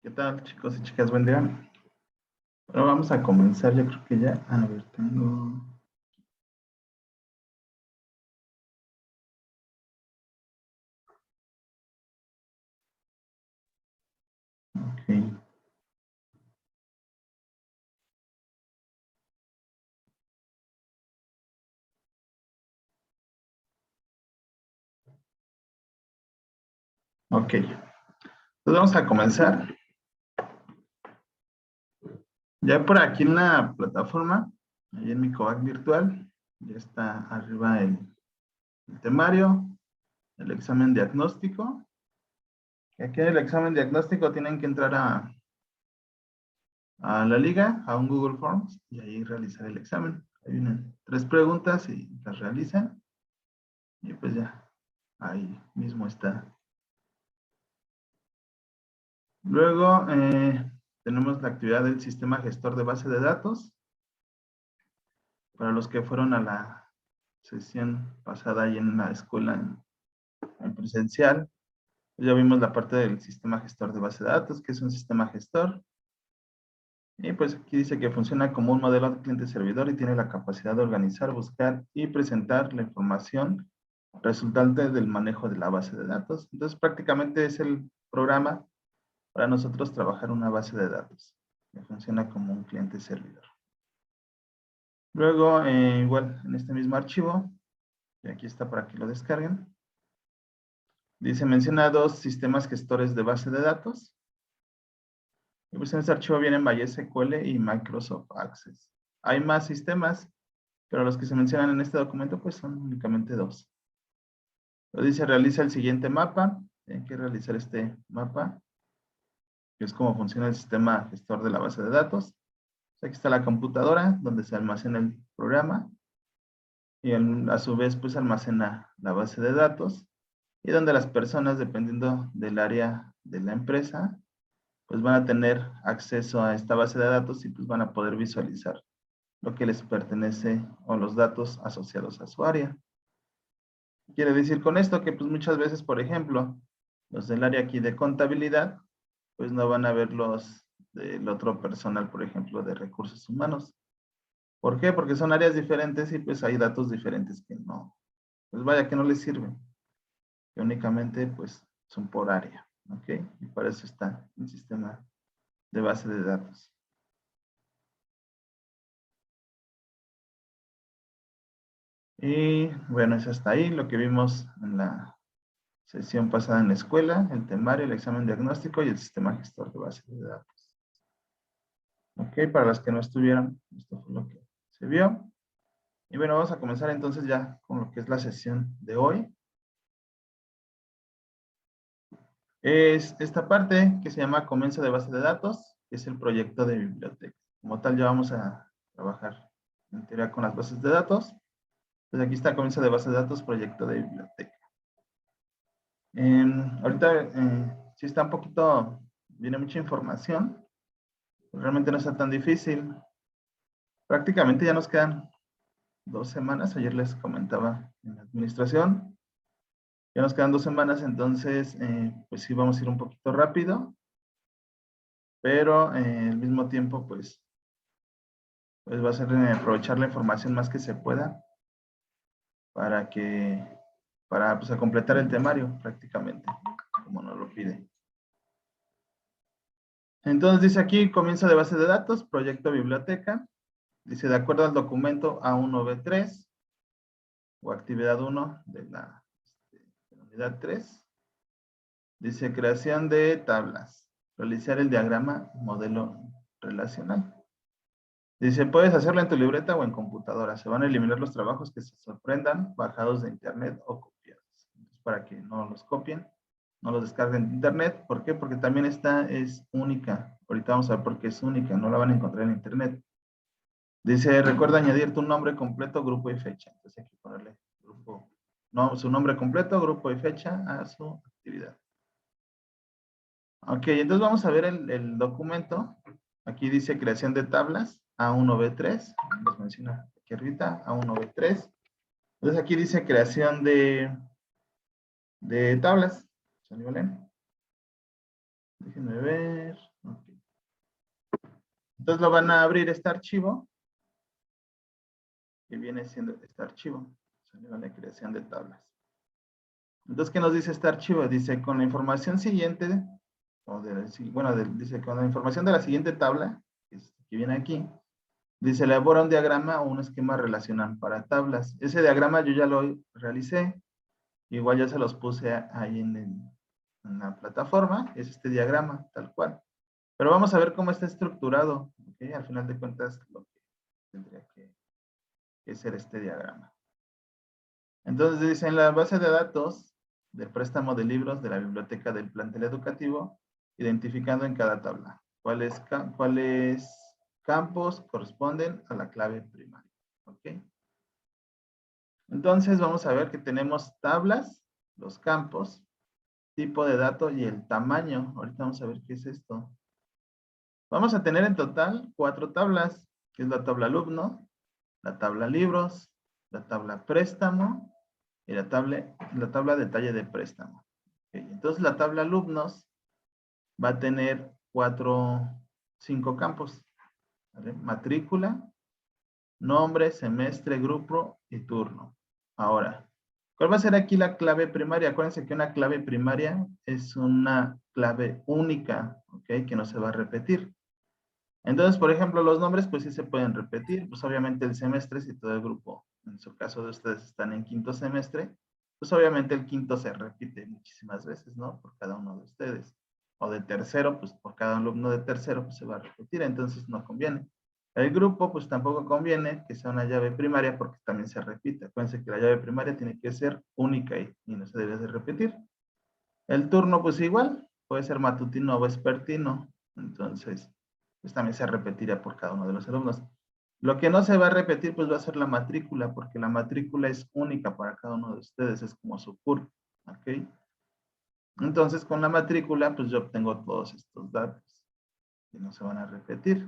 ¿Qué tal, chicos y chicas? Buen día. Bueno, vamos a comenzar. Yo creo que ya. A ver, tengo. Ok. Ok. Entonces vamos a comenzar. Ya por aquí en la plataforma, ahí en mi COAC virtual, ya está arriba el temario, el examen diagnóstico. Y aquí en el examen diagnóstico tienen que entrar a la liga, a un Google Forms, y ahí realizar el examen. Ahí vienen 3 preguntas y las realizan. Y pues ya, ahí mismo está. Luego tenemos la actividad del sistema gestor de base de datos. Para los que fueron a la sesión pasada ahí en la escuela en presencial, ya vimos la parte del sistema gestor de base de datos, que es un sistema gestor. Y pues aquí dice que funciona como un modelo de cliente-servidor y tiene la capacidad de organizar, buscar y presentar la información resultante del manejo de la base de datos. Entonces prácticamente es el programa para nosotros trabajar una base de datos, que funciona como un cliente-servidor. Luego, igual, en este mismo archivo, y aquí está para que lo descarguen, dice, menciona 2 sistemas gestores de base de datos. Y pues en este archivo vienen MySQL y Microsoft Access. Hay más sistemas, pero los que se mencionan en este documento pues son únicamente 2. Lo dice, realiza el siguiente mapa. Tienen que realizar este mapa, que es cómo funciona el sistema gestor de la base de datos. Aquí está la computadora donde se almacena el programa y a su vez pues almacena la base de datos y donde las personas, dependiendo del área de la empresa, pues van a tener acceso a esta base de datos y pues van a poder visualizar lo que les pertenece o los datos asociados a su área. Quiere decir con esto que pues muchas veces, por ejemplo, los del área aquí de contabilidad, pues no van a ver los del otro personal, por ejemplo, de recursos humanos. ¿Por qué? Porque son áreas diferentes y pues hay datos diferentes que no, pues vaya que no les sirven, que únicamente pues son por área, ¿ok? Y para eso está el sistema de base de datos. Y bueno, eso está ahí, lo que vimos en la sesión pasada en la escuela, el temario, el examen diagnóstico y el sistema gestor de base de datos. Ok, para los que no estuvieron, esto fue lo que se vio. Y bueno, vamos a comenzar entonces ya con lo que es la sesión de hoy. Es esta parte que se llama comienzo de base de datos, que es el proyecto de biblioteca. Como tal, ya vamos a trabajar en teoría con las bases de datos. Entonces aquí está comienzo de base de datos, proyecto de biblioteca. Ahorita sí está un poquito, viene mucha información. Realmente no está tan difícil. Prácticamente ya nos quedan 2 semanas. Ayer les comentaba en la administración. Ya nos quedan 2 semanas, entonces pues sí vamos a ir un poquito rápido. Pero al mismo tiempo pues va a ser aprovechar la información más que se pueda para pues a completar el temario prácticamente, como nos lo pide. Entonces dice aquí, comienzo de base de datos, proyecto biblioteca. Dice, de acuerdo al documento A1B3 o actividad 1 de la unidad 3, dice creación de tablas, realizar el diagrama modelo relacional. Dice, puedes hacerlo en tu libreta o en computadora. Se van a eliminar los trabajos que se sorprendan bajados de internet o copiados. Entonces, para que no los copien, no los descarguen de internet. ¿Por qué? Porque también esta es única. Ahorita vamos a ver por qué es única. No la van a encontrar en internet. Dice, recuerda añadir tu nombre completo, grupo y fecha. Entonces hay que ponerle grupo, no, su nombre completo, grupo y fecha a su actividad. Ok, entonces vamos a ver el documento. Aquí dice creación de tablas, A1B3. Les menciona aquí arriba, A1B3. Entonces aquí dice creación de tablas. ¿Salió bien? Déjenme ver. Ok. Entonces lo van a abrir este archivo, que viene siendo este archivo, la creación de tablas. Entonces, ¿qué nos dice este archivo? Dice, con la información siguiente, dice, con la información de la siguiente tabla, que viene aquí, dice, elabora un diagrama o un esquema relacional para tablas. Ese diagrama yo ya lo realicé, igual ya se los puse ahí en la plataforma, es este diagrama, tal cual. Pero vamos a ver cómo está estructurado, ¿ok? Al final de cuentas, lo que tendría que ser este diagrama. Entonces dice, en la base de datos del préstamo de libros de la biblioteca del plantel educativo, identificando en cada tabla cuáles campos corresponden a la clave primaria. ¿Ok? Entonces vamos a ver que tenemos tablas, los campos, tipo de dato y el tamaño. Ahorita vamos a ver qué es esto. Vamos a tener en total 4 tablas, que es la tabla alumno, la tabla libros, la tabla préstamo y la tabla detalle de préstamo. Okay. Entonces la tabla alumnos va a tener 5 campos. ¿Vale? Matrícula, nombre, semestre, grupo y turno. Ahora, ¿cuál va a ser aquí la clave primaria? Acuérdense que una clave primaria es una clave única, ¿ok? Que no se va a repetir. Entonces, por ejemplo, los nombres pues sí se pueden repetir, pues obviamente el semestre, si todo el grupo, en su caso de ustedes están en quinto semestre, pues obviamente el quinto se repite muchísimas veces, ¿no? Por cada uno de ustedes. O de tercero, pues por cada alumno de tercero pues se va a repetir, entonces no conviene. El grupo pues tampoco conviene que sea una llave primaria porque también se repite. Acuérdense que la llave primaria tiene que ser única y no se debe de repetir. El turno pues igual, puede ser matutino o vespertino, entonces pues también se repetiría por cada uno de los alumnos. Lo que no se va a repetir, pues va a ser la matrícula, porque la matrícula es única para cada uno de ustedes, es como su CURP, ¿ok? Entonces, con la matrícula, pues yo obtengo todos estos datos, que no se van a repetir.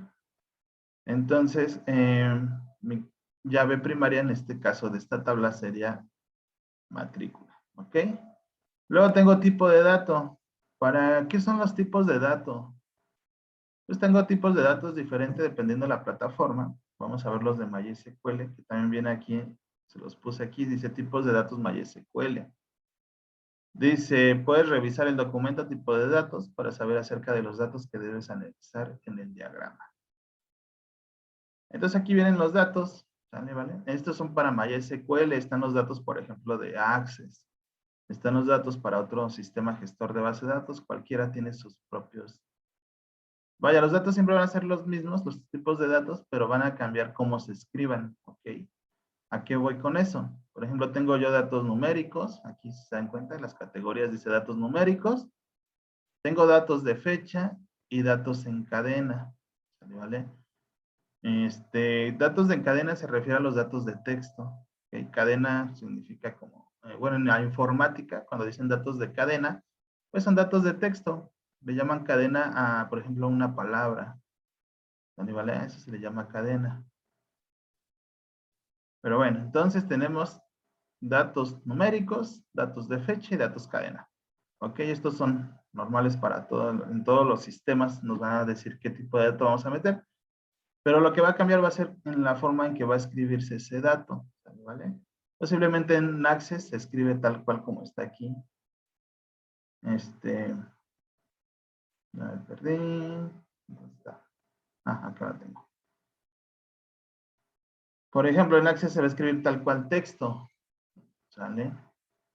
Entonces, mi llave primaria, en este caso de esta tabla, sería matrícula, ¿ok? Luego tengo tipo de dato. ¿Para qué son los tipos de dato? Pues tengo tipos de datos diferentes dependiendo de la plataforma. Vamos a ver los de MySQL, que también viene aquí, se los puse aquí, dice tipos de datos MySQL. Dice, puedes revisar el documento tipo de datos para saber acerca de los datos que debes analizar en el diagrama. Entonces aquí vienen los datos, ¿sale? ¿Vale? Estos son para MySQL, están los datos, por ejemplo, de Access. Están los datos para otro sistema gestor de base de datos, cualquiera tiene sus propios. Vaya, los datos siempre van a ser los mismos, los tipos de datos, pero van a cambiar cómo se escriban, ¿ok? ¿A qué voy con eso? Por ejemplo, tengo yo datos numéricos, aquí se dan cuenta, en las categorías dice datos numéricos. Tengo datos de fecha y datos en cadena, ¿vale? Datos en cadena se refiere a los datos de texto, ¿ok? Cadena significa como, bueno, en la informática, cuando dicen datos de cadena, pues son datos de texto. Le llaman cadena a, por ejemplo, una palabra. ¿Vale? A eso se le llama cadena. Pero bueno, entonces tenemos datos numéricos, datos de fecha y datos cadena. Ok, estos son normales para todo, en todos los sistemas nos van a decir qué tipo de dato vamos a meter. Pero lo que va a cambiar va a ser en la forma en que va a escribirse ese dato. ¿Vale? Posiblemente en Access se escribe tal cual como está aquí. La perdí. ¿Dónde está? Ah, acá la tengo. Por ejemplo, en Access se va a escribir tal cual texto. ¿Sale?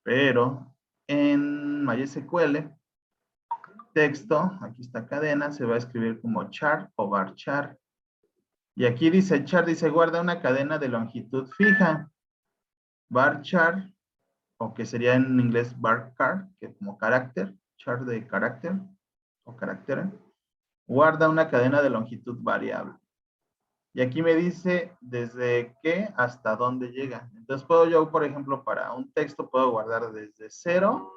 Pero en MySQL, texto, aquí está cadena, se va a escribir como char o varchar. Y aquí dice char, dice guarda una cadena de longitud fija. Varchar, o que sería en inglés varchar, que como carácter, char de carácter o carácter, guarda una cadena de longitud variable. Y aquí me dice desde qué hasta dónde llega. Entonces puedo yo, por ejemplo, para un texto puedo guardar desde 0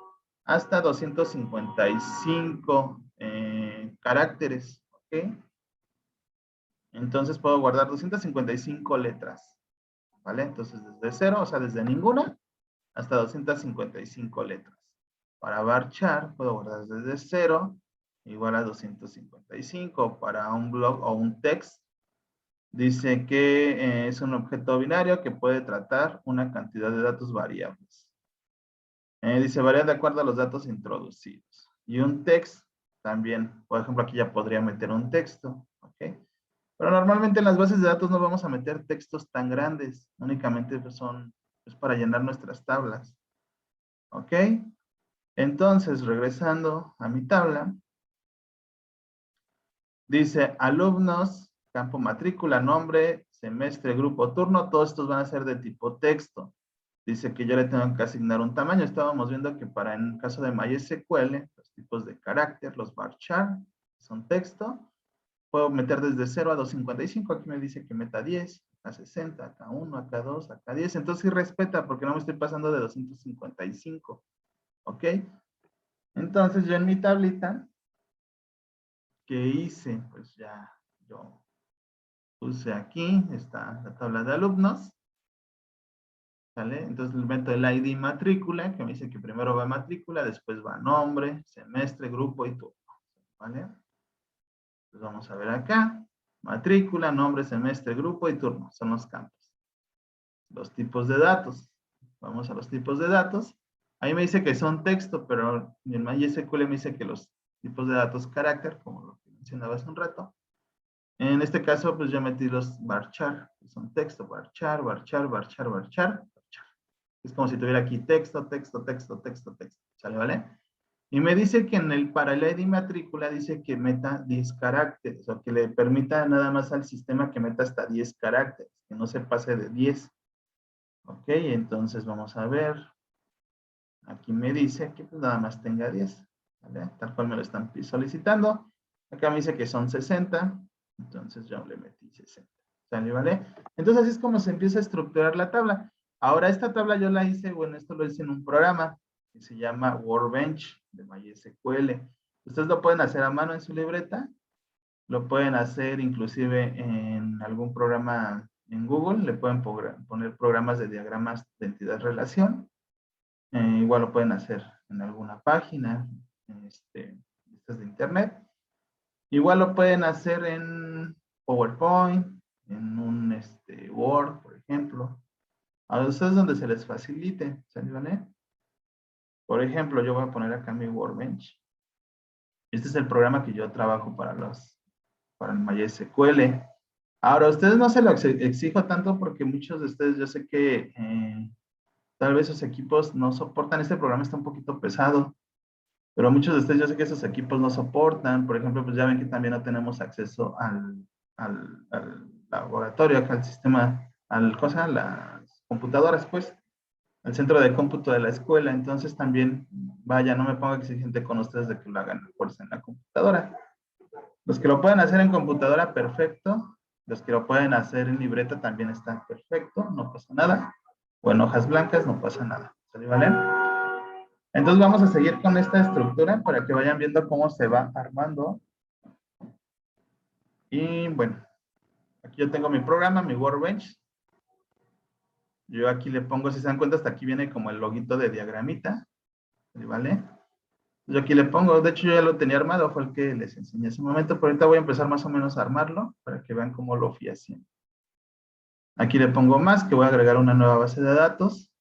hasta 255 caracteres. ¿Ok? Entonces puedo guardar 255 letras. ¿Vale? Entonces desde 0, o sea, desde ninguna, hasta 255 letras. Para varchar puedo guardar desde 0 igual a 255. Para un blog o un text, dice que es un objeto binario que puede tratar una cantidad de datos variables. Dice, varía de acuerdo a los datos introducidos. Y un text también, por ejemplo, aquí ya podría meter un texto, ¿ok? Pero normalmente en las bases de datos no vamos a meter textos tan grandes, únicamente son para llenar nuestras tablas, ¿ok? Entonces, regresando a mi tabla, dice alumnos, campo matrícula, nombre, semestre, grupo, turno, todos estos van a ser de tipo texto. Dice que yo le tengo que asignar un tamaño. Estábamos viendo que para en el caso de MySQL, los tipos de carácter, los varchar, son texto. Puedo meter desde 0 a 255. Aquí me dice que meta 10, a 60, acá 1, acá 2, acá 10. Entonces sí respeta porque no me estoy pasando de 255. ¿Ok? Entonces yo en mi tablita, ¿qué hice? Pues ya yo puse aquí, está la tabla de alumnos. ¿Sale? Entonces le meto el ID matrícula, que me dice que primero va matrícula, después va nombre, semestre, grupo y turno. ¿Vale? Entonces vamos a ver acá. Matrícula, nombre, semestre, grupo y turno. Son los campos. Los tipos de datos. Vamos a los tipos de datos. Ahí me dice que son texto, pero en MySQL me dice que los tipos de datos carácter, como lo que mencionaba hace un rato. En este caso, pues yo metí los varchar, que son texto, varchar, varchar, varchar, varchar. Es como si tuviera aquí texto, texto, texto, texto, texto. ¿Sale, vale? Y me dice que para el ID matrícula dice que meta 10 caracteres, o que le permita nada más al sistema que meta hasta 10 caracteres, que no se pase de 10. Ok, entonces vamos a ver. Aquí me dice que pues nada más tenga 10. ¿Vale? Tal cual me lo están solicitando. Acá me dice que son 60. Entonces yo le metí 60. ¿Sale, vale? Entonces así es como se empieza a estructurar la tabla. Ahora esta tabla yo la hice, bueno, esto lo hice en un programa que se llama Workbench de MySQL. Ustedes lo pueden hacer a mano en su libreta, lo pueden hacer inclusive en algún programa en Google, le pueden poner programas de diagramas de entidad-relación. Igual lo pueden hacer en alguna página estas de internet. Igual lo pueden hacer en PowerPoint, en un Word, por ejemplo. A ustedes donde se les facilite, ¿sale? Por ejemplo, yo voy a poner acá mi Workbench. Este es el programa que yo trabajo para el MySQL. Ahora, a ustedes no se lo exijo tanto porque muchos de ustedes, yo sé que tal vez sus equipos no soportan. Este programa está un poquito pesado, pero muchos de ustedes, yo sé que esos equipos no soportan. Por ejemplo, pues ya ven que también no tenemos acceso al laboratorio, acá al sistema, a las computadoras, pues. Al centro de cómputo de la escuela. Entonces también, vaya, no me pongo exigente con ustedes de que lo hagan en la computadora. Los que lo pueden hacer en computadora, perfecto. Los que lo pueden hacer en libreta también está perfecto, no pasa nada. O en hojas blancas, no pasa nada. ¿Sale, vale? Entonces vamos a seguir con esta estructura para que vayan viendo cómo se va armando. Y bueno, aquí yo tengo mi programa, mi Workbench. Yo aquí le pongo, si se dan cuenta, hasta aquí viene como el loguito de diagramita. ¿Vale? Yo aquí le pongo, de hecho yo ya lo tenía armado, fue el que les enseñé hace un momento, pero ahorita voy a empezar más o menos a armarlo para que vean cómo lo fui haciendo. Aquí le pongo más, que voy a agregar una nueva base de datos.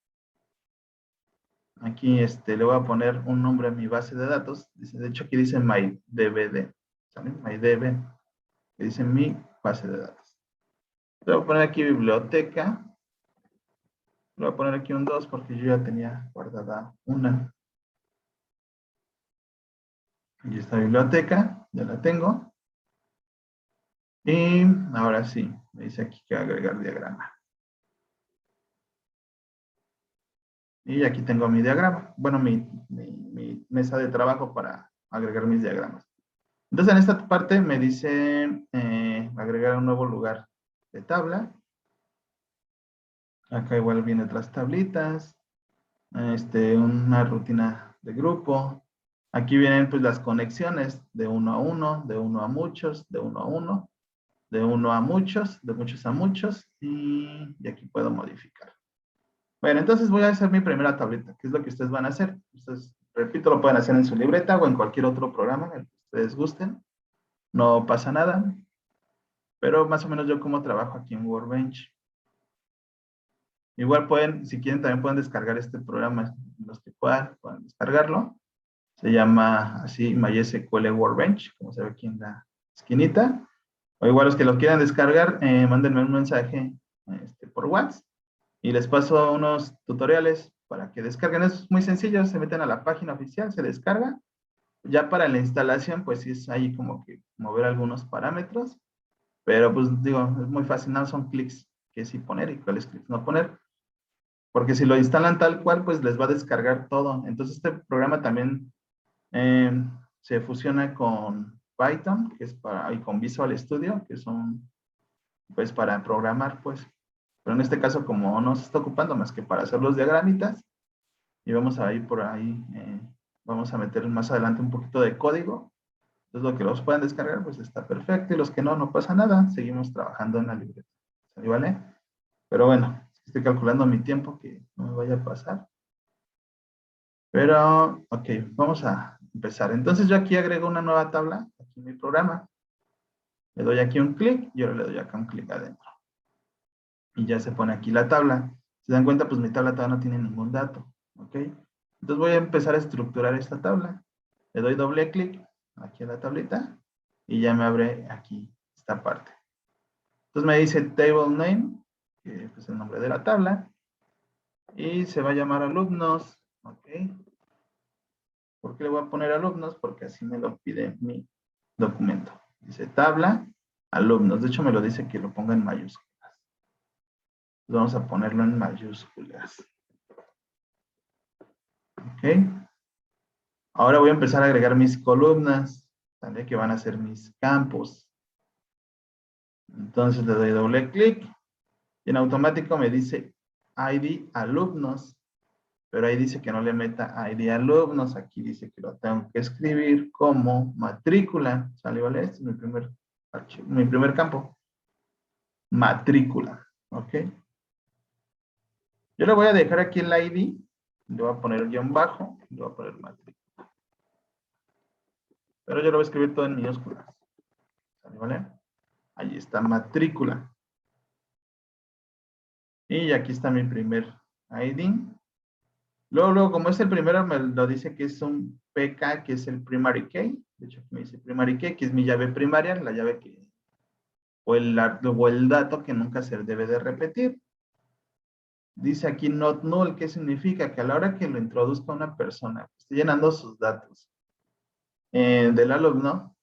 Aquí le voy a poner un nombre a mi base de datos. De hecho aquí dice MyDBD, ¿sale? MyDB, que dice mi base de datos. Le voy a poner aquí biblioteca. Le voy a poner aquí un 2 porque yo ya tenía guardada una. Aquí está biblioteca, ya la tengo. Y ahora sí, me dice aquí que agregar diagrama. Y aquí tengo mi diagrama. Bueno, mi mesa de trabajo para agregar mis diagramas. Entonces, en esta parte me dice agregar un nuevo lugar de tabla. Acá igual vienen otras tablitas. Una rutina de grupo. Aquí vienen pues las conexiones de 1 a 1, de 1 a muchos, de 1 a 1, de 1 a muchos, de muchos a muchos. Y aquí puedo modificar. Bueno, entonces voy a hacer mi primera tablita, que es lo que ustedes van a hacer. Ustedes repito, lo pueden hacer en su libreta o en cualquier otro programa en el que ustedes gusten. No pasa nada. Pero más o menos yo como trabajo aquí en Workbench. Igual pueden, si quieren, también pueden descargar este programa. Los que puedan descargarlo. Se llama así MySQL Workbench, como se ve aquí en la esquinita. O igual los que lo quieran descargar, mándenme un mensaje por WhatsApp y les paso unos tutoriales para que descarguen. Es muy sencillo, se meten a la página oficial, se descarga. Ya para la instalación, pues sí es ahí como que mover algunos parámetros. Pero pues digo, es muy fácil, no son clics que sí poner y cuáles clics no poner. Porque si lo instalan tal cual, pues les va a descargar todo. Entonces este programa también se fusiona con Python, que es y con Visual Studio, que son pues para programar, pues. Pero en este caso, como no se está ocupando más que para hacer los diagramitas, y vamos a ir por ahí, vamos a meter más adelante un poquito de código. Entonces, lo que los puedan descargar, pues está perfecto, y los que no, no pasa nada, seguimos trabajando en la libreta. ¿Vale? Pero bueno, estoy calculando mi tiempo, que no me vaya a pasar. Pero, ok, vamos a empezar. Entonces, yo aquí agrego una nueva tabla, aquí en mi programa. Le doy aquí un clic y ahora le doy acá un clic adentro. Y ya se pone aquí la tabla. Se dan cuenta, pues mi tabla todavía no tiene ningún dato. ¿Ok? Entonces voy a empezar a estructurar esta tabla. Le doy doble clic aquí en la tablita y ya me abre aquí esta parte. Entonces me dice table name, que es el nombre de la tabla. Y se va a llamar alumnos. ¿Ok? ¿Por qué le voy a poner alumnos? Porque así me lo pide mi documento. Dice tabla, alumnos. De hecho me lo dice que lo ponga en mayúsculas. Vamos a ponerlo en mayúsculas. ¿Ok? Ahora voy a empezar a agregar mis columnas, ¿vale? Que van a ser mis campos. Entonces le doy doble clic y en automático me dice ID alumnos, pero ahí dice que no le meta ID alumnos. Aquí dice que lo tengo que escribir como matrícula. ¿Sale? ¿Vale? Este es mi primer archivo, mi primer campo. Matrícula. ¿Ok? Yo le voy a dejar aquí el ID, le voy a poner guión bajo, le voy a poner matrícula. Pero yo lo voy a escribir todo en minúsculas. ¿Vale? Ahí está matrícula. Y aquí está mi primer ID. Luego, como es el primero, me lo dice que es un PK, que es el primary key. De hecho, aquí me dice primary key, que es mi llave primaria, la llave que, o el dato que nunca se debe de repetir. Dice aquí not null, ¿qué significa? Que a la hora que lo introduzca una persona, que esté llenando sus datos del alumno,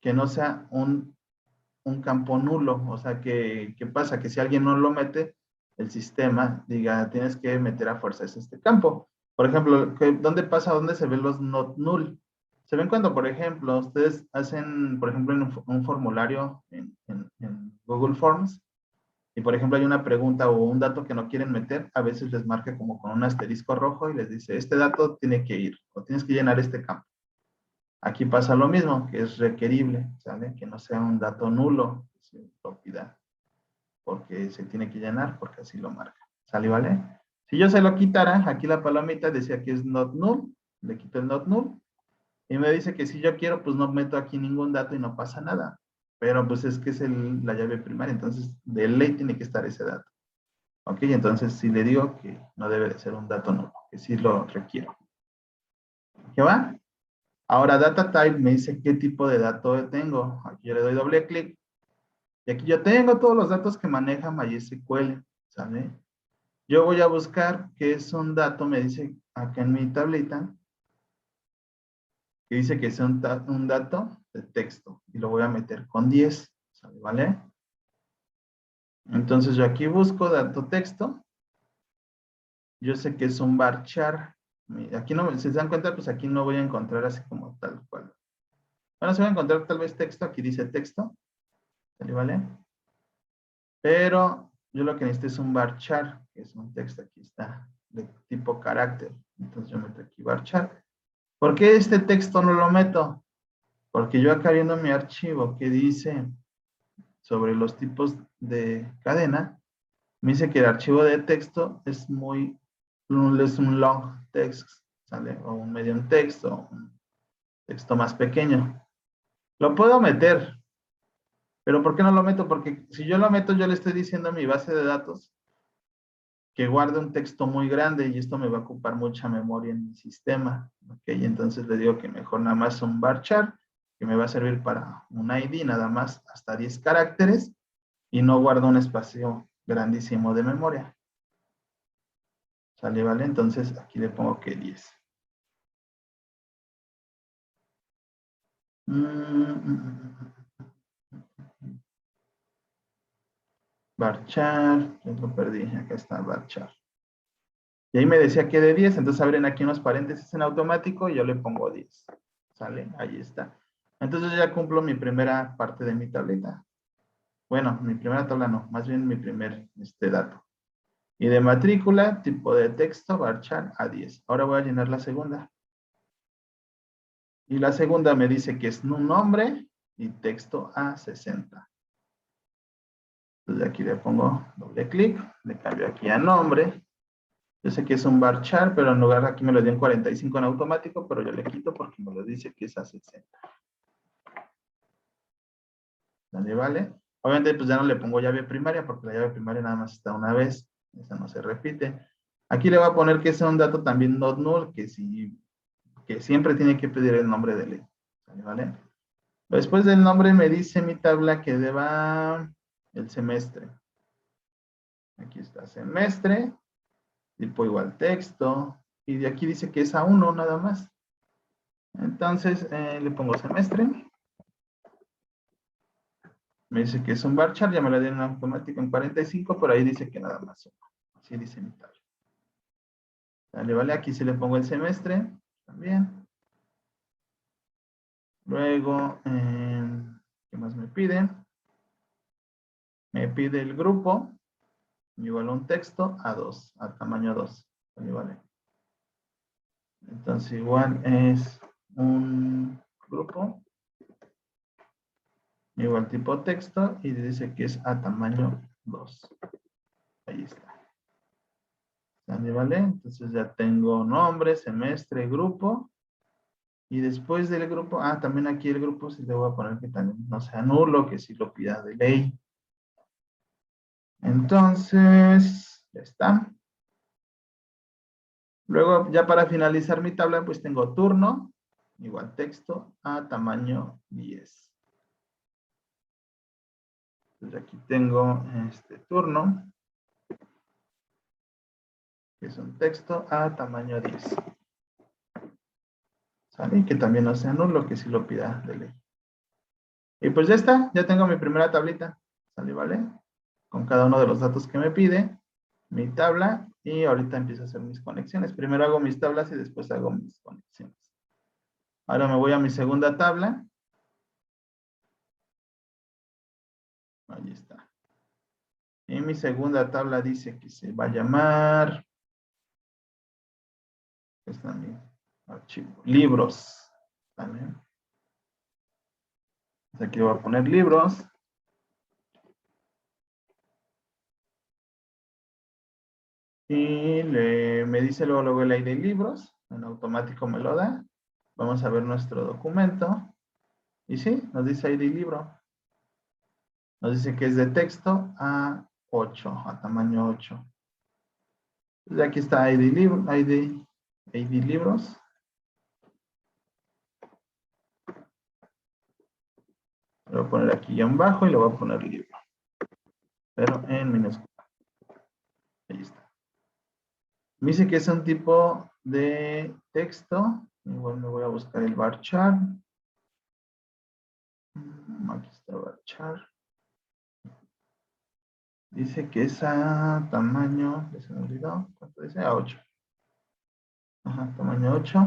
que no sea un campo nulo. O sea, ¿qué pasa? Que si alguien no lo mete, el sistema diga, tienes que meter a fuerzas este campo. Por ejemplo, ¿dónde pasa? ¿Dónde se ven los not null? Se ven cuando, por ejemplo, ustedes hacen, por ejemplo, en un formulario en Google Forms, y por ejemplo hay una pregunta o un dato que no quieren meter, a veces les marca como con un asterisco rojo y les dice, este dato tiene que ir, o tienes que llenar este campo. Aquí pasa lo mismo, que es requerible, ¿sale? Que no sea un dato nulo, propiedad, porque se tiene que llenar, porque así lo marca. ¿Sale, vale? Si yo se lo quitara, aquí la palomita decía que es not null, le quito el not null, y me dice que si yo quiero, pues no meto aquí ningún dato y no pasa nada. Pero pues es que es la llave primaria, entonces de ley tiene que estar ese dato. Ok, entonces sí le digo que no debe de ser un dato nulo, que sí lo requiero. ¿Qué va? Ahora data type me dice qué tipo de dato tengo. Aquí yo le doy doble clic. Y aquí yo tengo todos los datos que maneja MySQL. ¿Sale? Yo voy a buscar qué es un dato, me dice acá en mi tablita, que dice que es un dato de texto. Y lo voy a meter con 10. ¿Sale? ¿Vale? Entonces yo aquí busco dato texto. Yo sé que es un varchar. Aquí no, si se dan cuenta, pues aquí no voy a encontrar así como tal cual. Bueno, se va a encontrar tal vez texto. Aquí dice texto. ¿Sale? ¿Vale? Pero yo lo que necesito es un varchar, que es un texto, aquí está, de tipo carácter. Entonces yo meto aquí varchar. ¿Por qué este texto no lo meto? Porque yo acá viendo mi archivo que dice sobre los tipos de cadena, me dice que el archivo de texto es un long text, ¿sale? O un medium text o un texto más pequeño. Lo puedo meter, pero ¿por qué no lo meto? Porque si yo lo meto, yo le estoy diciendo a mi base de datos que guarde un texto muy grande y esto me va a ocupar mucha memoria en mi sistema. ¿Ok? Y entonces le digo que mejor nada más un varchar, que me va a servir para un ID, nada más hasta 10 caracteres, y no guardo un espacio grandísimo de memoria. ¿Sale? ¿Vale? Entonces aquí le pongo que 10. Varchar, ya lo perdí, acá está varchar. Y ahí me decía que de 10, entonces abren aquí unos paréntesis en automático y yo le pongo 10. ¿Sale? Ahí está. Entonces ya cumplo mi primera parte de mi tableta. Bueno, mi primera tabla no, más bien mi primer dato. Y de matrícula, tipo de texto, varchar a 10. Ahora voy a llenar la segunda. Y la segunda me dice que es un nombre y texto a 60. Entonces aquí le pongo doble clic, le cambio aquí a nombre. Yo sé que es un varchar, pero en lugar de aquí me lo dio en 45 en automático, pero yo le quito porque me lo dice que es a 60. ¿Dale? ¿Vale? Obviamente pues ya no le pongo llave primaria porque la llave primaria nada más está una vez. Esa no se repite. Aquí le voy a poner que sea un dato también not null, que siempre tiene que pedir el nombre de ley. ¿Vale? Después del nombre me dice mi tabla que deba el semestre. Aquí está semestre, tipo igual texto, y de aquí dice que es A1 nada más. Entonces le pongo semestre. Me dice que es un varchar, ya me lo dieron en automático en 45, pero ahí dice que nada más uno. Así dice mi tabla. Dale, vale, aquí sí le pongo el semestre, también. Luego, ¿qué más me pide? Me pide el grupo, igual un texto a 2, a tamaño 2. Dale, vale. Entonces igual es un grupo, igual tipo texto, y dice que es a tamaño 2. Ahí está. ¿Vale? Entonces ya tengo nombre, semestre, grupo. Y después del grupo, también aquí el grupo sí le voy a poner que también no sea nulo, que sí lo pida de ley. Entonces, ya está. Luego, ya para finalizar mi tabla, pues tengo turno, igual texto, a tamaño 10. Entonces aquí tengo este turno, que es un texto a tamaño 10. ¿Sale? Y que también no sea nulo, que sí lo pida de ley. Y pues ya está, ya tengo mi primera tablita. ¿Sale? ¿Vale? Con cada uno de los datos que me pide, mi tabla, y ahorita empiezo a hacer mis conexiones. Primero hago mis tablas y después hago mis conexiones. Ahora me voy a mi segunda tabla. Ahí está. Y mi segunda tabla dice que se va a llamar, está mi archivo, libros. ¿Vale? Aquí voy a poner libros. Y me dice luego el ID libros. En automático me lo da. Vamos a ver nuestro documento. Y sí, nos dice ID libro. Nos dice que es de texto a 8, a tamaño 8. Entonces aquí está ID libros. Le voy a poner aquí guión bajo y le voy a poner libro. Pero en minúscula. Ahí está. Me dice que es un tipo de texto. Igual me voy a buscar el varchar. Aquí está varchar. Dice que es a tamaño, se me olvidó, ¿cuánto dice? A 8. Ajá, tamaño 8.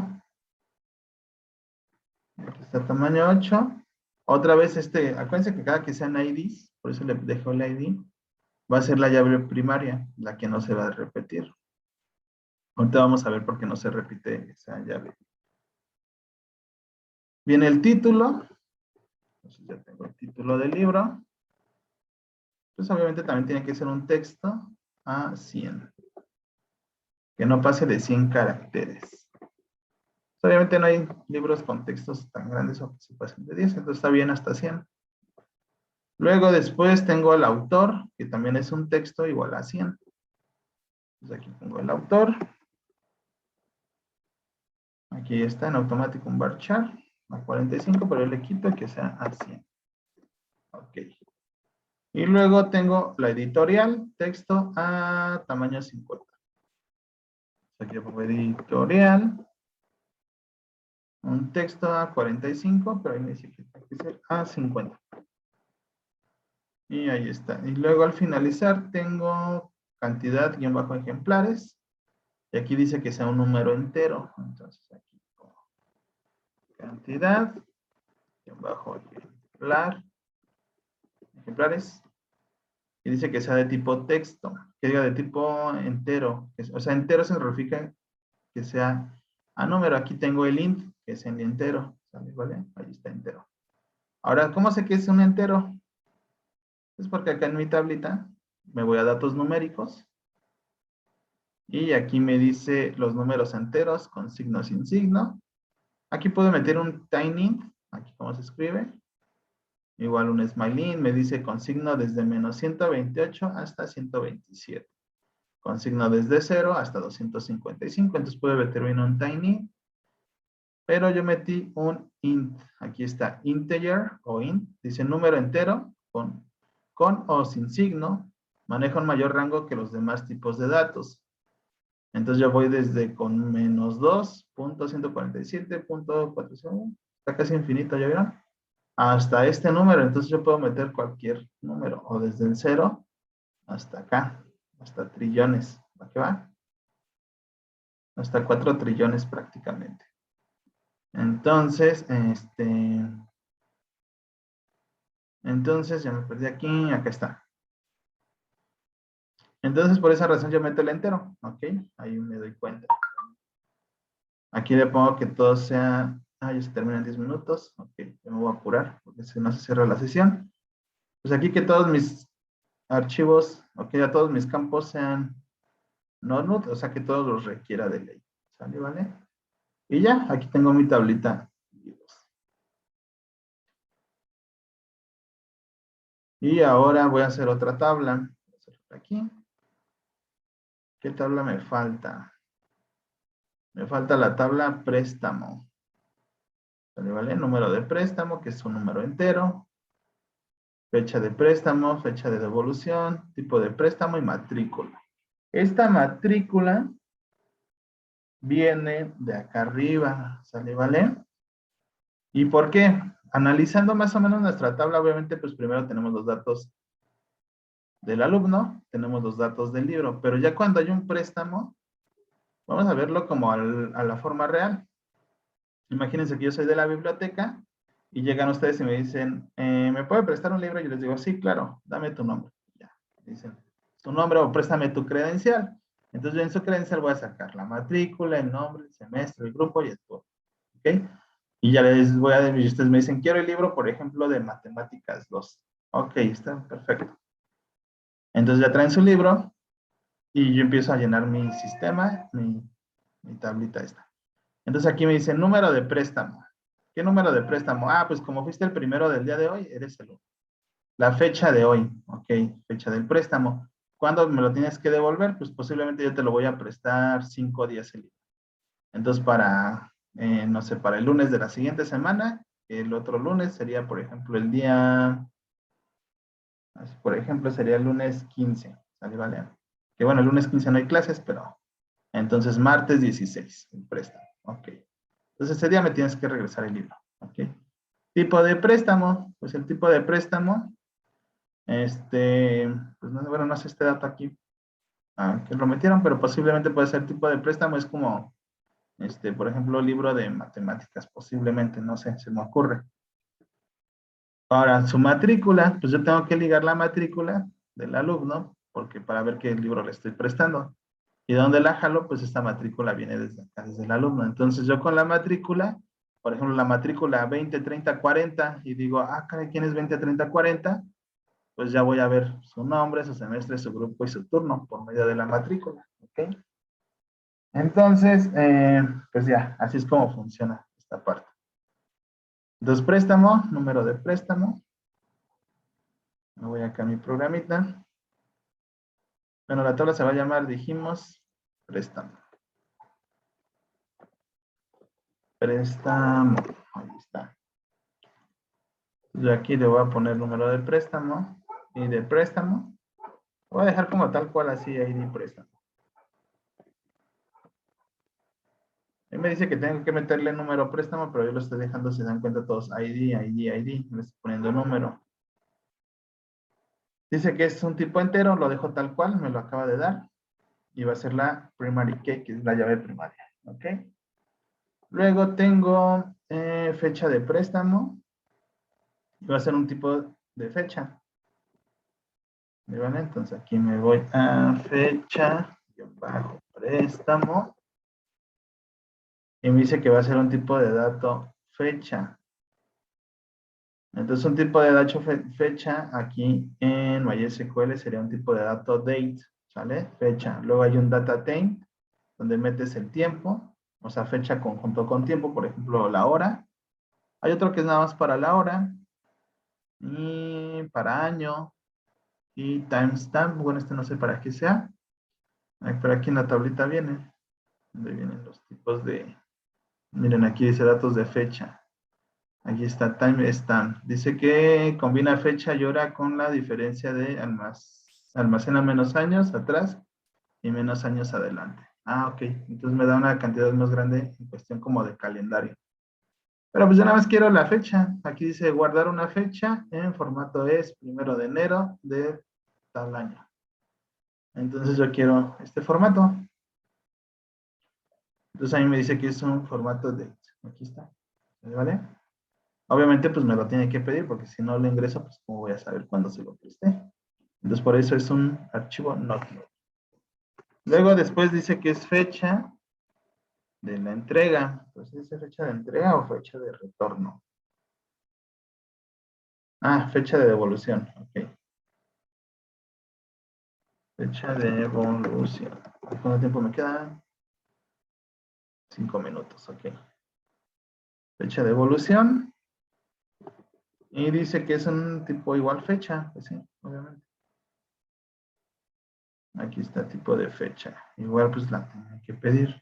Aquí está tamaño 8. Otra vez acuérdense que cada que sean IDs, por eso le dejo el ID, va a ser la llave primaria, la que no se va a repetir. Ahorita vamos a ver por qué no se repite esa llave. Viene el título. Entonces ya tengo el título del libro. Pues obviamente también tiene que ser un texto a 100. Que no pase de 100 caracteres. Obviamente no hay libros con textos tan grandes o que se pasen de 10, entonces está bien hasta 100. Luego después tengo el autor, que también es un texto igual a 100. Entonces aquí pongo el autor. Aquí está en automático un varchar a 45, pero yo le quito que sea a 100. Ok. Y luego tengo la editorial, texto a tamaño 50. Aquí pongo editorial. Un texto a 45, pero ahí me dice que tiene que ser a 50. Y ahí está. Y luego al finalizar tengo cantidad guión bajo ejemplares. Y aquí dice que sea un número entero. Entonces aquí pongo cantidad guión bajo ejemplares. Y dice que sea de tipo texto. Que diga de tipo entero. O sea, entero significa que sea a número. Aquí tengo el int, que es en entero. ¿Vale? Ahí está entero. Ahora, ¿cómo sé que es un entero? Es porque acá en mi tablita me voy a datos numéricos y aquí me dice los números enteros con signo sin signo. Aquí puedo meter un tiny, aquí cómo se escribe. Igual un smiley, me dice con signo desde menos 128 hasta 127. Con signo desde 0 hasta 255. Entonces puedo meter un tiny. Pero yo metí un int. Aquí está integer o int. Dice número entero con o sin signo. Maneja un mayor rango que los demás tipos de datos. Entonces yo voy desde con menos 2.147.400. Está casi infinito, ¿ya vieron? Hasta este número. Entonces yo puedo meter cualquier número. O desde el 0 hasta acá. Hasta trillones. ¿A qué va? Hasta 4 trillones prácticamente. Entonces, entonces ya me perdí aquí. Acá está. Entonces, por esa razón yo meto el entero. ¿Ok? Ahí me doy cuenta. Aquí le pongo que todo sea... Ah, ya se termina en 10 minutos. Ok, yo me voy a apurar porque si no se cierra la sesión. Pues aquí que todos mis archivos, ok, ya todos mis campos sean no-nut, o sea que todos los requiera de ley. ¿Sale, vale? Y ya, aquí tengo mi tablita. Y ahora voy a hacer otra tabla. Voy a hacer otra aquí. ¿Qué tabla me falta? Me falta la tabla préstamo. ¿Vale? Número de préstamo, que es un número entero. Fecha de préstamo, fecha de devolución, tipo de préstamo y matrícula. Esta matrícula viene de acá arriba, ¿sale? ¿Vale? ¿Y por qué? Analizando más o menos nuestra tabla, obviamente, pues primero tenemos los datos del alumno, tenemos los datos del libro, pero ya cuando hay un préstamo, vamos a verlo como a la forma real. Imagínense que yo soy de la biblioteca y llegan ustedes y me dicen, ¿me puede prestar un libro? Y yo les digo, sí, claro, dame tu nombre. Ya, dicen, tu nombre o préstame tu credencial. Entonces yo en su credencial voy a sacar la matrícula, el nombre, el semestre, el grupo y el todo. ¿Ok? Y ya les voy a decir, y ustedes me dicen, quiero el libro, por ejemplo, de Matemáticas 2. Ok, está perfecto. Entonces ya traen su libro y yo empiezo a llenar mi sistema, mi tablita esta. Entonces aquí me dice número de préstamo. ¿Qué número de préstamo? Ah, pues como fuiste el primero del día de hoy, eres el 1. La fecha de hoy, ok, fecha del préstamo. ¿Cuándo me lo tienes que devolver? Pues posiblemente yo te lo voy a prestar 5 días el libro. Entonces para, no sé, para el lunes de la siguiente semana, el otro lunes sería, por ejemplo, el día, por ejemplo, sería el lunes 15, ¿sale? Vale. Que bueno, el lunes 15 no hay clases, pero entonces martes 16, el préstamo, ok. Entonces ese día me tienes que regresar el libro, ok. Tipo de préstamo, pues el tipo de préstamo, pues no, bueno, no sé este dato aquí, que lo metieron, pero posiblemente puede ser tipo de préstamo, es como, por ejemplo, libro de matemáticas, posiblemente, no sé, se me ocurre. Ahora, su matrícula, pues yo tengo que ligar la matrícula del alumno, porque para ver qué libro le estoy prestando. ¿Y dónde la jalo? Pues esta matrícula viene desde acá, desde el alumno. Entonces yo con la matrícula, por ejemplo, la matrícula 20, 30, 40, y digo, ah, caray, ¿quién es 20, 30, 40? Pues ya voy a ver su nombre, su semestre, su grupo y su turno por medio de la matrícula, ¿ok? Entonces, pues ya, así es como funciona esta parte. Entonces, préstamo, número de préstamo. Me voy acá a mi programita. Bueno, la tabla se va a llamar, dijimos, préstamo. Préstamo, ahí está. Yo aquí le voy a poner número de préstamo y de préstamo. Voy a dejar como tal cual así ID préstamo. Él me dice que tengo que meterle número préstamo, pero yo lo estoy dejando, se dan cuenta todos, ID. Le estoy poniendo número. Dice que es un tipo entero, lo dejo tal cual, me lo acaba de dar. Y va a ser la primary key, que es la llave primaria. ¿Ok? Luego tengo fecha de préstamo. Va a ser un tipo de fecha. ¿Vale? Entonces aquí me voy a fecha, bajo préstamo. Y me dice que va a ser un tipo de dato fecha. Entonces un tipo de dato fecha aquí en MySQL sería un tipo de dato date, ¿sale? Fecha. Luego hay un data time, donde metes el tiempo, o sea, fecha conjunto con tiempo, por ejemplo, la hora. Hay otro que es nada más para la hora, y para año, y timestamp. Bueno, este no sé para qué sea, pero aquí en la tablita viene, donde vienen los tipos de, miren, aquí dice datos de fecha. Aquí está timestamp. Dice que combina fecha y hora con la diferencia de almacena menos años atrás y menos años adelante. Ah, ok. Entonces me da una cantidad más grande en cuestión como de calendario. Pero pues yo nada más quiero la fecha. Aquí dice guardar una fecha en formato es 1 de enero de tal año. Entonces yo quiero este formato. Entonces a mí me dice que es un formato date. Aquí está. ¿Vale? Obviamente pues me lo tiene que pedir porque si no lo ingreso, pues cómo voy a saber cuándo se lo presté. Entonces por eso es un archivo not. Luego después dice que es fecha de la entrega. Entonces dice fecha de entrega o fecha de retorno. Ah, fecha de devolución. Ok. Fecha de evolución. ¿Cuánto tiempo me queda? 5 minutos, ok. Fecha de evolución. Y dice que es un tipo igual fecha. Pues sí, obviamente. Aquí está tipo de fecha. Igual pues la tengo que pedir.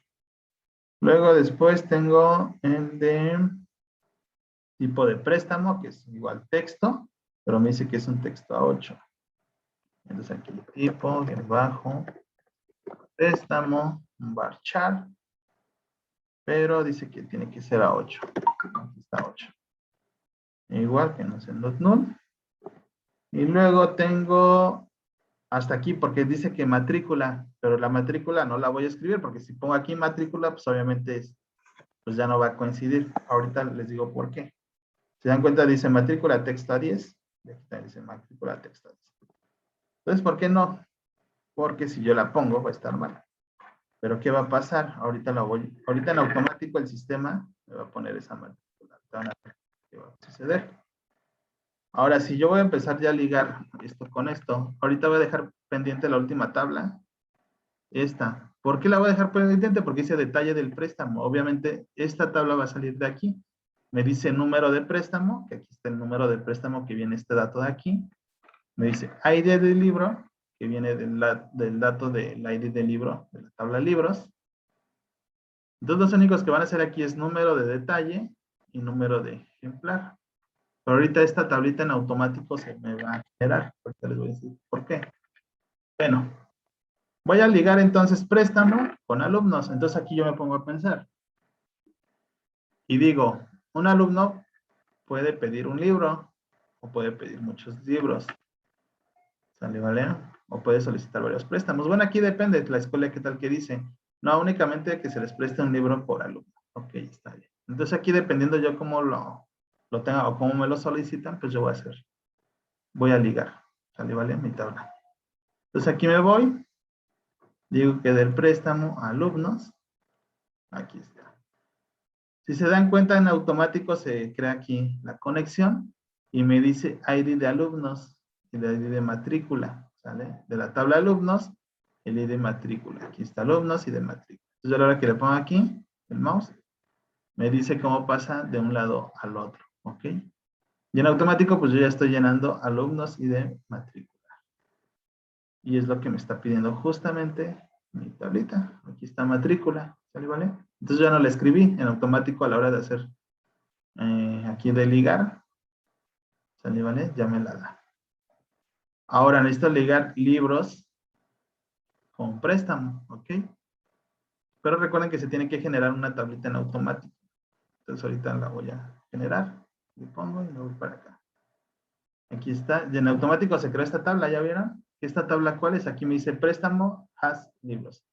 Luego después tengo el de tipo de préstamo, que es igual texto, pero me dice que es un texto A8. Entonces aquí tipo, bien bajo, préstamo, un varchar, pero dice que tiene que ser A8. Aquí está 8. Igual que no es el not null. Y luego tengo hasta aquí porque dice que matrícula, pero la matrícula no la voy a escribir porque si pongo aquí matrícula, pues obviamente pues ya no va a coincidir. Ahorita les digo por qué. ¿Se dan cuenta? Dice matrícula texto A10. Y aquí también dice matrícula texto A10. Entonces, ¿por qué no? Porque si yo la pongo va a estar mal. Pero ¿qué va a pasar? Ahorita en automático el sistema me va a poner esa matrícula. ¿Qué va a suceder? Ahora, si yo voy a empezar ya a ligar esto con esto, ahorita voy a dejar pendiente la última tabla, esta. ¿Por qué la voy a dejar pendiente? Porque dice detalle del préstamo. Obviamente, esta tabla va a salir de aquí. Me dice número de préstamo, que aquí está el número de préstamo que viene este dato de aquí. Me dice ID del libro, que viene del dato del ID del libro, de la tabla de libros. Entonces, los únicos que van a ser aquí es número de detalle y número de ejemplar. Pero ahorita esta tablita en automático se me va a generar. Ahorita les voy a decir por qué. Bueno, voy a ligar entonces préstamo con alumnos. Entonces aquí yo me pongo a pensar. Y digo, un alumno puede pedir un libro o puede pedir muchos libros. ¿Sale, vale? O puede solicitar varios préstamos. Bueno, aquí depende de la escuela qué tal que dice. No, únicamente que se les preste un libro por alumno. Ok, está bien. Entonces aquí dependiendo yo cómo lo tenga o cómo me lo solicitan, pues yo voy a hacer. Voy a ligar. ¿Sale, vale? Mi tabla. Entonces aquí me voy. Digo que del préstamo a alumnos. Aquí está. Si se dan cuenta, en automático se crea aquí la conexión y me dice ID de alumnos y de ID de matrícula. ¿Sale? De la tabla de alumnos, el ID de matrícula. Aquí está alumnos y de matrícula. Entonces yo a la hora que le pongo aquí el mouse, me dice cómo pasa de un lado al otro, ¿ok? Y en automático, pues yo ya estoy llenando alumnos y de matrícula. Y es lo que me está pidiendo justamente mi tablita. Aquí está matrícula, ¿sale, vale? Entonces ya no la escribí en automático a la hora de hacer aquí de ligar, ¿sale, vale? Ya me la da. Ahora necesito ligar libros con préstamo, ¿ok? Pero recuerden que se tiene que generar una tablita en automático. Entonces ahorita la voy a generar. Le pongo y me voy para acá. Aquí está. Y en automático se creó esta tabla, ¿ya vieron? ¿Esta tabla cuál es? Aquí me dice préstamo, has, libros.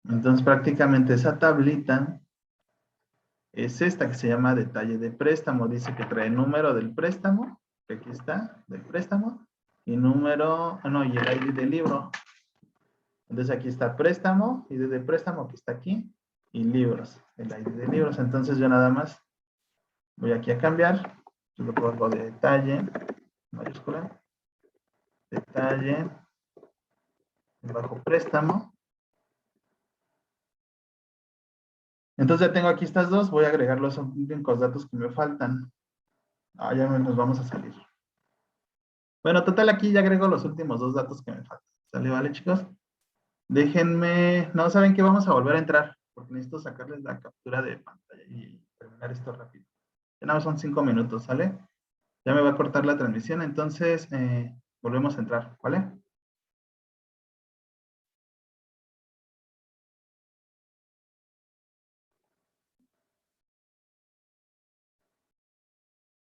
Entonces prácticamente esa tablita es esta que se llama detalle de préstamo. Dice que trae el número del préstamo, que aquí está, del préstamo, y número, no, y el ID del libro. Entonces aquí está préstamo, ID de préstamo que está aquí, y libros, el ID de libros. Entonces yo nada más voy aquí a cambiar, yo lo pongo de detalle, mayúscula, detalle, bajo préstamo. Entonces ya tengo aquí estas dos, voy a agregar los únicos datos que me faltan. Ah, ya nos vamos a salir. Bueno, total, aquí ya agrego los últimos dos datos que me faltan. ¿Sale, vale, chicos? Déjenme, no, ¿saben qué? Vamos a volver a entrar, porque necesito sacarles la captura de pantalla y terminar esto rápido. Ya nada más son 5 minutos, ¿sale? Ya me va a cortar la transmisión, entonces volvemos a entrar, ¿vale?